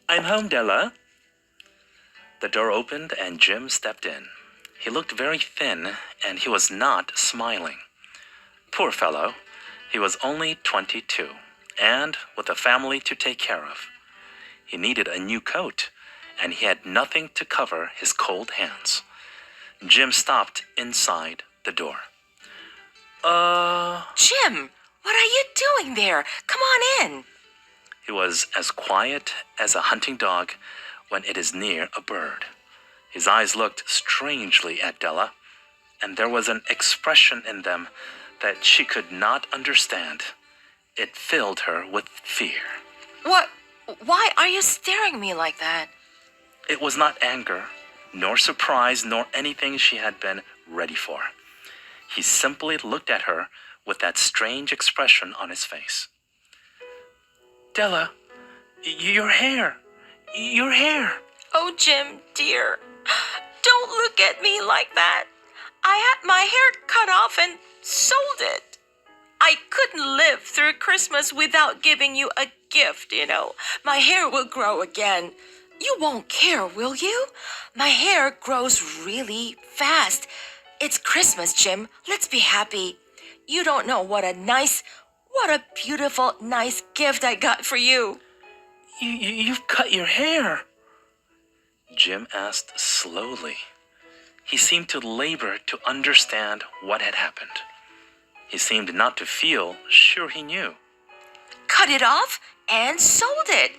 I'm home, Della. The door opened and Jim stepped in. He looked very thin and he was not smiling. Poor fellow, he was only 22 and with a family to take care of. He needed a new coat and he had nothing to cover his cold hands. Jim stopped inside the door. Jim, what are you doing there? Come on in. He was as quiet as a hunting dog when it is near a bird. His eyes looked strangely at Della, and there was an expression in them that she could not understand. It filled her with fear. What? Why are you staring at me like that? It was not anger, nor surprise, nor anything she had been ready for. He simply looked at her with that strange expression on his face. Della, your hair. Oh, Jim, dear, don't look at me like that. I had my hair cut off and sold it. I couldn't live through Christmas without giving you a gift, you know. My hair will grow again. You won't care, will you? My hair grows really fast. It's Christmas, Jim. Let's be happy. You don't know what a beautiful, nice gift I got for you. You've cut your hair? Jim asked slowly. He seemed to labor to understand what had happened. He seemed not to feel sure he knew. Cut it off and sold it.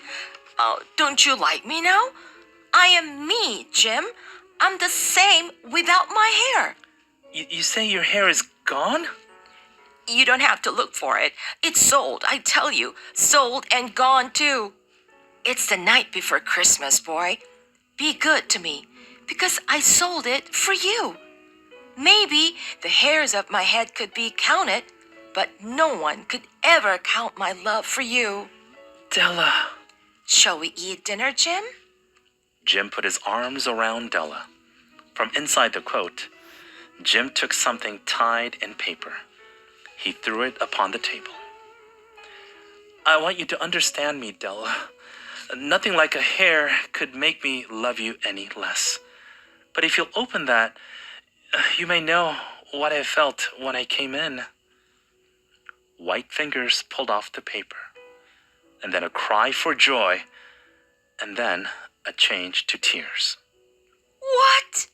Oh, don't you like me now? I am me, Jim. I'm the same without my hair. You say your hair is gone? You don't have to look for it. It's sold, I tell you. Sold and gone too. It's the night before Christmas, boy. Be good to me, because I sold it for you. Maybe the hairs of my head could be counted, but no one could ever count my love for you. Della. Shall we eat dinner, Jim? Jim put his arms around Della. From inside the coat, Jim took something tied in paper. He threw it upon the table. I want you to understand me, Della. Nothing like a hair could make me love you any less. But if you'll open that, you may know what I felt when I came in. White fingers pulled off the paper, and then a cry for joy, and then a change to tears. What?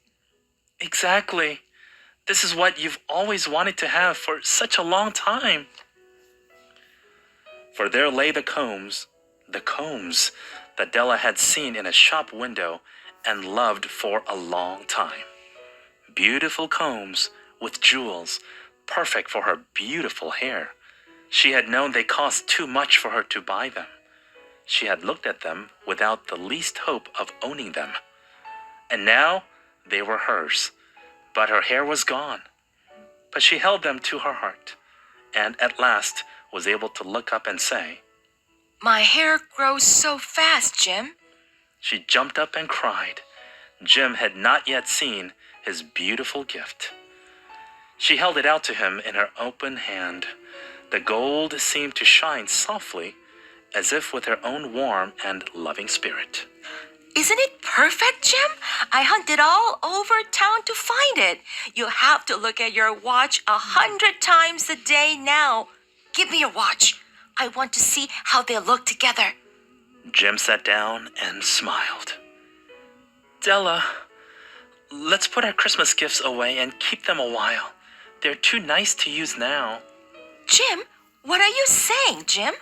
Exactly. This is what you've always wanted to have for such a long time. For there lay the combs that Della had seen in a shop window and loved for a long time. Beautiful combs with jewels, perfect for her beautiful hair. She had known they cost too much for her to buy them. She had looked at them without the least hope of owning them. And now they were hers, but her hair was gone. But she held them to her heart, and at last was able to look up and say, My hair grows so fast, Jim. She jumped up and cried. Jim had not yet seen his beautiful gift. She held it out to him in her open hand. The gold seemed to shine softly, as if with her own warm and loving spirit. Isn't it perfect, Jim? I hunted all over town to find it. You have to look at your watch 100 times a day now. Give me your watch. I want to see how they look together. Jim sat down and smiled. Della, let's put our Christmas gifts away and keep them a while. They're too nice to use now. Jim, what are you saying, Jim?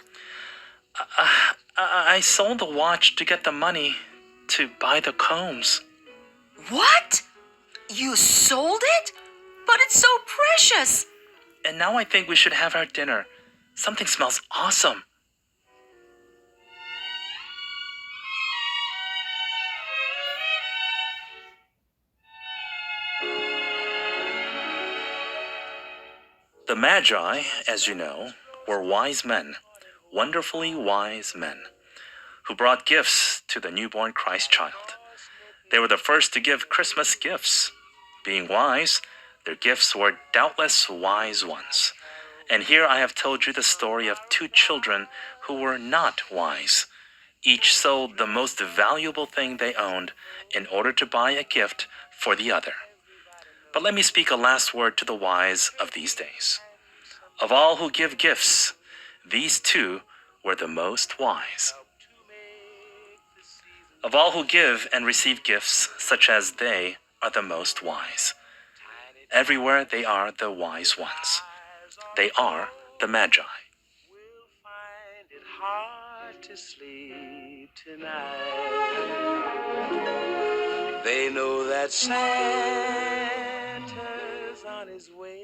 I sold the watch to get the money to buy the combs. What? You sold it? But it's so precious. And now I think we should have our dinner. Something smells awesome. The Magi, as you know, were wise men, wonderfully wise men, who brought gifts to the newborn Christ child. They were the first to give Christmas gifts. Being wise, their gifts were doubtless wise ones. And here I have told you the story of two children who were not wise, Each sold the most valuable thing they owned in order to buy a gift for the other. But let me speak a last word to the wise of these days. Of all who give gifts, these two were the most wise. Of all who give and receive gifts such as they are the most wise. Everywhere they are the wise ones. They are the Magi. We'll find it hard to sleep tonight. They know that Santa's on his way.